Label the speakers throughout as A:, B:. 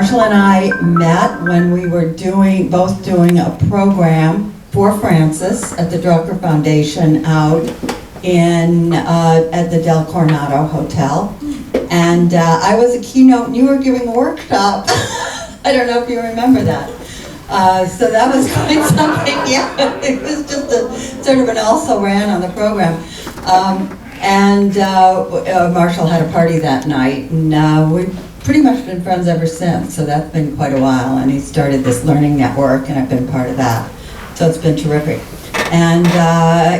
A: Marshall and I met when we were both doing a program for Francis at the Drucker Foundation out at the Del Coronado Hotel. And I was a keynote and you were giving a workshop. I don't know if you remember that. So that was quite something, yeah. It was just sort of an also-ran on the program. Marshall had a party that night, and we've pretty much been friends ever since, so that's been quite a while. And he started this learning network, and I've been part of that. So it's been terrific. And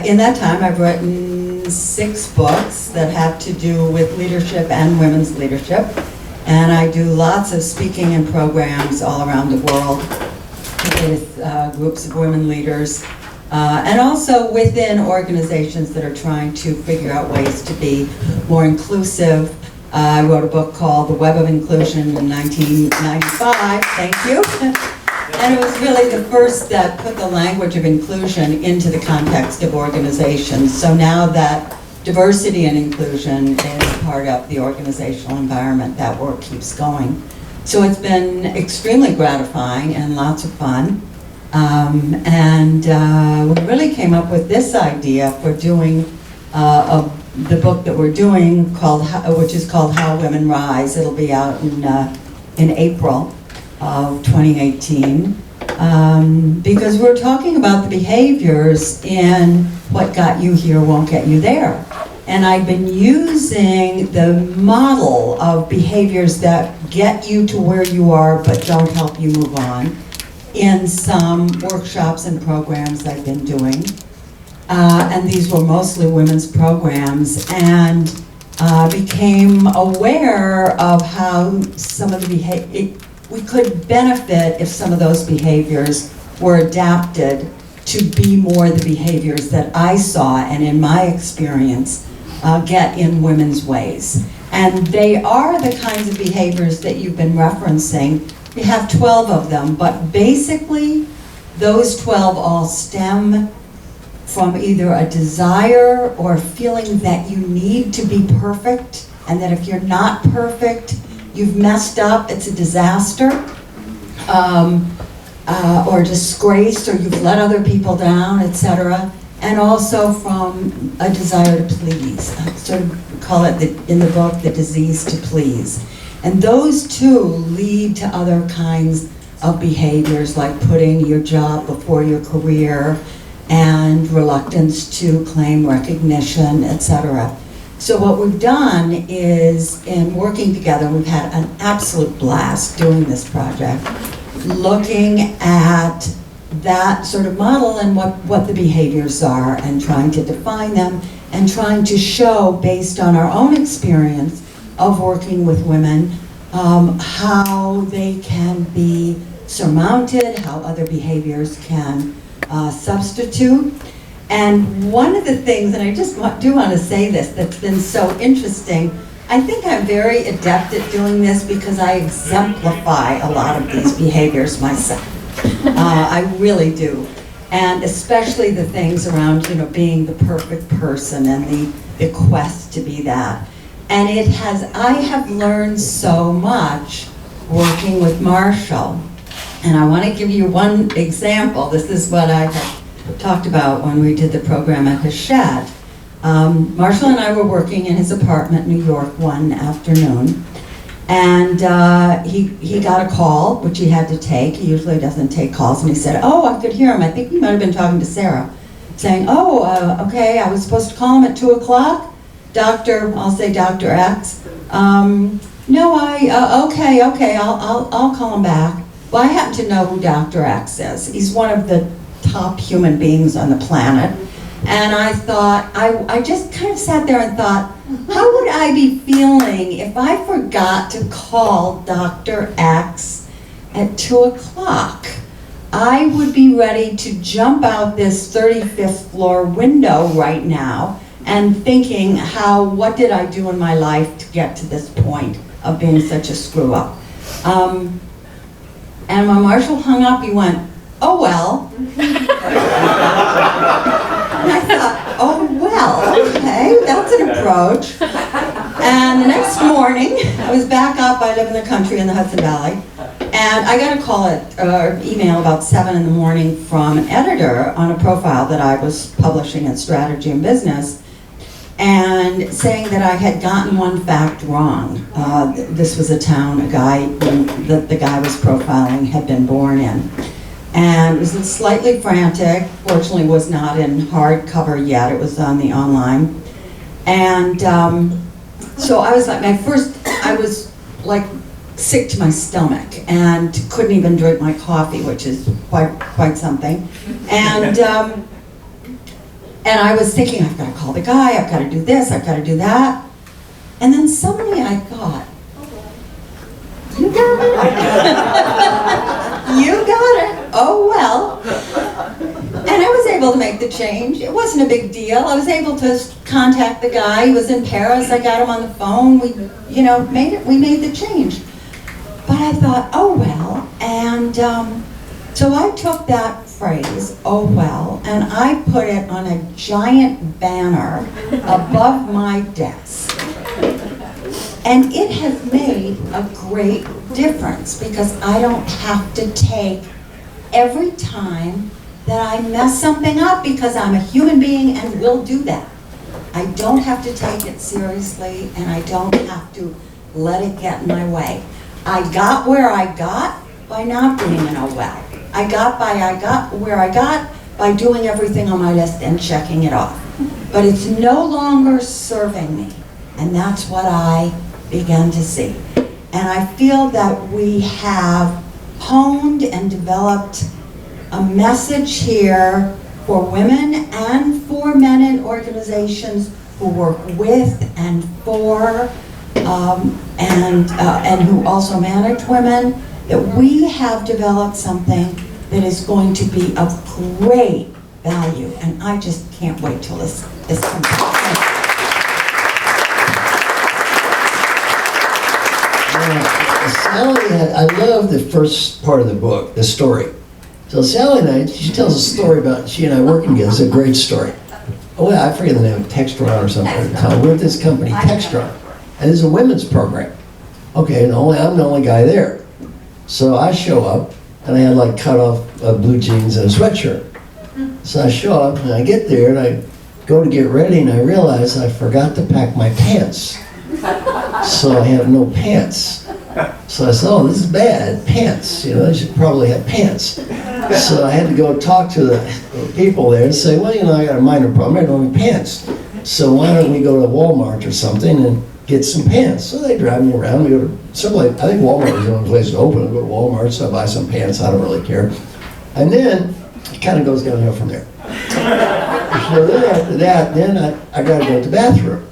A: in that time, I've written 6 books that have to do with leadership and women's leadership. And I do lots of speaking and programs all around the world with groups of women leaders, and also within organizations that are trying to figure out ways to be more inclusive. I wrote a book called The Web of Inclusion in 1995, thank you. And it was really the first that put the language of inclusion into the context of organizations. So now that diversity and inclusion is part of the organizational environment, that work keeps going. So it's been extremely gratifying and lots of fun. We really came up with this idea for doing the book that we're doing, which is called How Women Rise. It'll be out in April of 2018. Because we're talking about the behaviors in what got you here won't get you there. And I've been using the model of behaviors that get you to where you are but don't help you move on in some workshops and programs I've been doing. And these were mostly women's programs, and became aware of how some of the we could benefit if some of those behaviors were adapted to be more the behaviors that I saw and in my experience get in women's ways. And they are the kinds of behaviors that you've been referencing. We have 12 of them, but basically those 12 all stem from either a desire or feeling that you need to be perfect, and that if you're not perfect, you've messed up, it's a disaster, or disgraced, or you've let other people down, etc. And also from a desire to please. I sort of call it, in the book, the disease to please. And those two lead to other kinds of behaviors, like putting your job before your career, and reluctance to claim recognition, etc. So what we've done is, in working together, we've had an absolute blast doing this project, looking at that sort of model and what the behaviors are, and trying to define them, and trying to show, based on our own experience of working with women, how they can be surmounted, how other behaviors can substitute. And one of the things, and I just do want to say this, that's been so interesting, I think I'm very adept at doing this because I exemplify a lot of these behaviors myself. I really do. And especially the things around, being the perfect person and the quest to be that. And I have learned so much working with Marshall. And I want to give you one example. This is what I had talked about when we did the program at his shed. Marshall and I were working in his apartment in New York one afternoon, and he got a call, which he had to take. He usually doesn't take calls, and he said, "Oh, I could hear him. I think he might have been talking to Sarah," saying, okay, I was supposed to call him at 2 o'clock. I'll say Dr. X. No, okay, I'll call him back. Well, I happen to know who Dr. X is. He's one of the top human beings on the planet. And I thought, I just kind of sat there and thought, how would I be feeling if I forgot to call Dr. X at 2 o'clock? I would be ready to jump out this 35th floor window right now and thinking, what did I do in my life to get to this point of being such a screw up? And when Marshall hung up, he went, "Oh, well." And I thought, oh, well, okay, that's an approach. And the next morning, I was back up. I live in the country in the Hudson Valley. And I got a call or email about 7 in the morning from an editor on a profile that I was publishing in Strategy and Business, and saying that I had gotten one fact wrong. This was a town the guy was profiling had been born in. And it was slightly frantic. Fortunately, was not in hardcover yet. It was on the online. And so I was like, I was like sick to my stomach and couldn't even drink my coffee, which is quite something. And I was thinking, I've got to call the guy, I've got to do this, I've got to do that. And then suddenly I thought, you got it. You got it. Oh, well. And I was able to make the change. It wasn't a big deal. I was able to contact the guy. He was in Paris. I got him on the phone. We made the change. But I thought, oh, well. And so I took that phrase, oh, well, and I put it on a giant banner above my desk. And it has made a great difference, because I don't have to take every time that I mess something up, because I'm a human being and will do that. I don't have to take it seriously, and I don't have to let it get in my way. I got where I got by not being in a well. I got where I got by doing everything on my list and checking it off. But it's no longer serving me, and that's what I began to see. And I feel that we have honed and developed a message here for women and for men in organizations who work with and for and who also manage women, that we have developed something that is going to be of great value. And I just can't wait till this comes out.
B: Sally, I love the first part of the book, the story. So Sally and I, she tells a story about she and I working together. It's a great story. Oh, yeah, I forget the name, Textron or something. We're at this company, Textron, and it's a women's program. Okay, and I'm the only guy there. So I show up, and I had like cut off blue jeans and a sweatshirt. So I show up, and I get there, and I go to get ready, and I realize I forgot to pack my pants. So I have no pants. So I said, oh, this is bad, pants. I should probably have pants. So I had to go talk to the people there and say, well, I got a minor problem, I don't have pants. So why don't we go to Walmart or something and get some pants? So they drive me around, we go to someplace, I think Walmart was the only place to open. I go to Walmart, so I buy some pants, I don't really care. And then it kind of goes downhill from there. So then after that, then I got to go to the bathroom.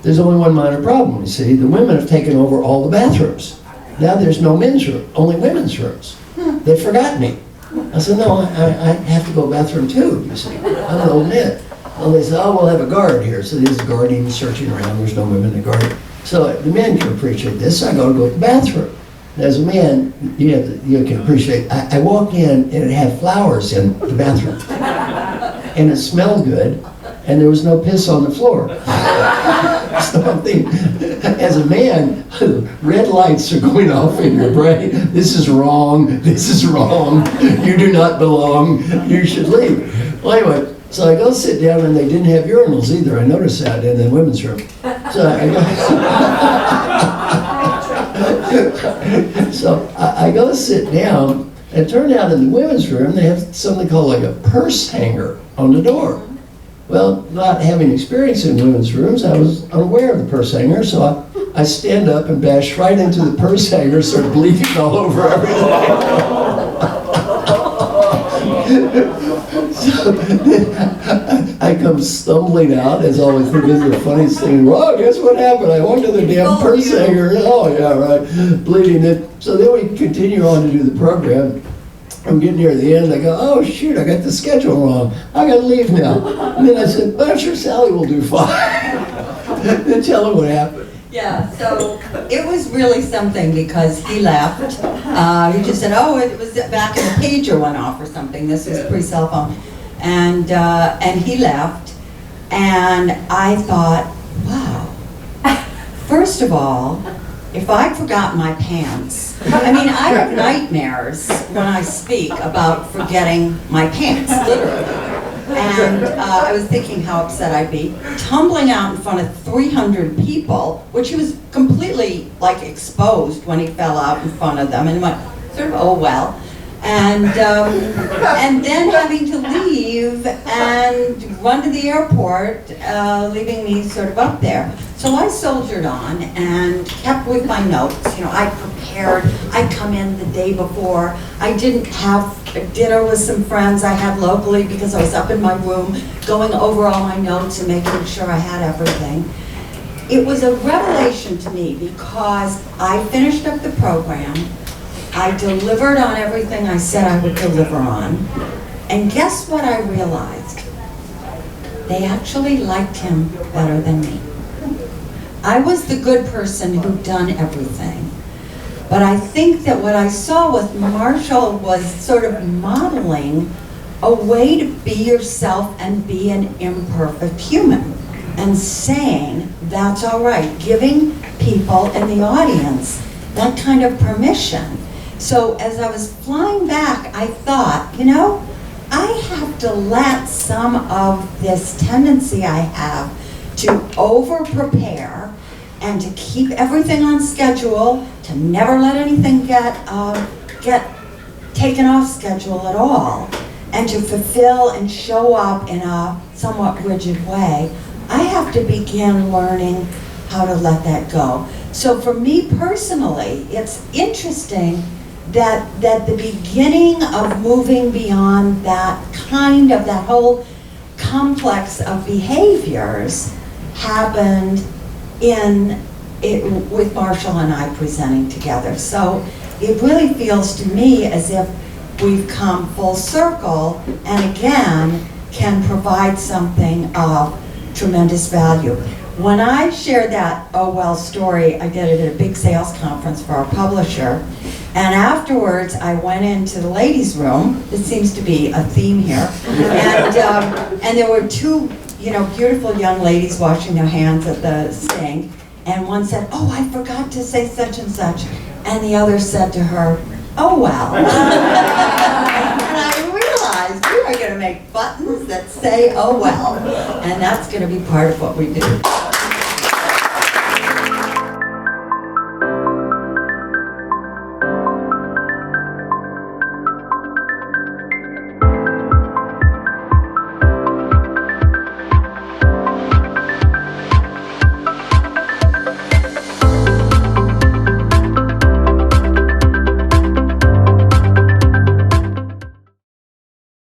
B: There's only one minor problem, you see. The women have taken over all the bathrooms. Now there's no men's room, only women's rooms. They forgot me. I said, no, I have to go to the bathroom too, you see. I'm an old man. And they said, oh, we'll have a guard here. So there's a guard even searching around. There's no women in the guard. So the men can appreciate this. So I go to the bathroom. And as a man, you can appreciate. I walked in and it had flowers in the bathroom. And it smelled good. And there was no piss on the floor. So I'm thinking, as a man, red lights are going off in your brain. This is wrong. This is wrong. You do not belong. You should leave. Well, anyway, so I go sit down, and they didn't have urinals either. I noticed that in the women's room. So I go sit down, and it turned out in the women's room they have something called like a purse hanger on the door. Well, not having experience in women's rooms, I was unaware of the purse hanger, so I stand up and bash right into the purse hanger, start bleeding all over everything. So I come stumbling out, as always. This is the funniest thing. Well, guess what happened? I walked to the damn purse hanger. Oh, yeah, right. Bleeding it. So then we continue on to do the program. I'm getting near the end. I go, oh, shoot, I got the schedule wrong. I got to leave now. And then I said, but I'm sure Sally will do fine. Then tell her what happened.
A: Yeah, so it was really something, because he left. He just said, oh, it was back in the pager went off or something. This was pre-cell phone. And he left. And I thought, wow, First of all, if I forgot my pants, I mean, I have nightmares when I speak about forgetting my pants, literally. And I was thinking how upset I'd be, tumbling out in front of 300 people, which he was completely like exposed when he fell out in front of them, and went sort of, oh well. And then having to leave and run to the airport, leaving me sort of up there. So I soldiered on and kept with my notes. You know, I prepared. I'd come in the day before. I didn't have a dinner with some friends I had locally because I was up in my room going over all my notes and making sure I had everything. It was a revelation to me because I finished up the program. I delivered on everything I said I would deliver on. And guess what I realized? They actually liked him better than me. I was the good person who'd done everything. But I think that what I saw with Marshall was sort of modeling a way to be yourself and be an imperfect human. And saying, that's all right. Giving people in the audience that kind of permission. So as I was flying back, I thought, you know, I have to let some of this tendency I have to over-prepare and to keep everything on schedule, to never let anything get taken off schedule at all, and to fulfill and show up in a somewhat rigid way. I have to begin learning how to let that go. So for me personally, it's interesting that the beginning of moving beyond that whole complex of behaviors happened with Marshall and I presenting together. So it really feels to me as if we've come full circle and again can provide something of tremendous value. When I shared that oh well story, I did it at a big sales conference for our publisher. And afterwards, I went into the ladies' room. This seems to be a theme here. And there were two, beautiful young ladies washing their hands at the sink. And one said, "Oh, I forgot to say such and such." And the other said to her, "Oh, well." And I realized we are going to make buttons that say, "Oh, well." And that's going to be part of what we do.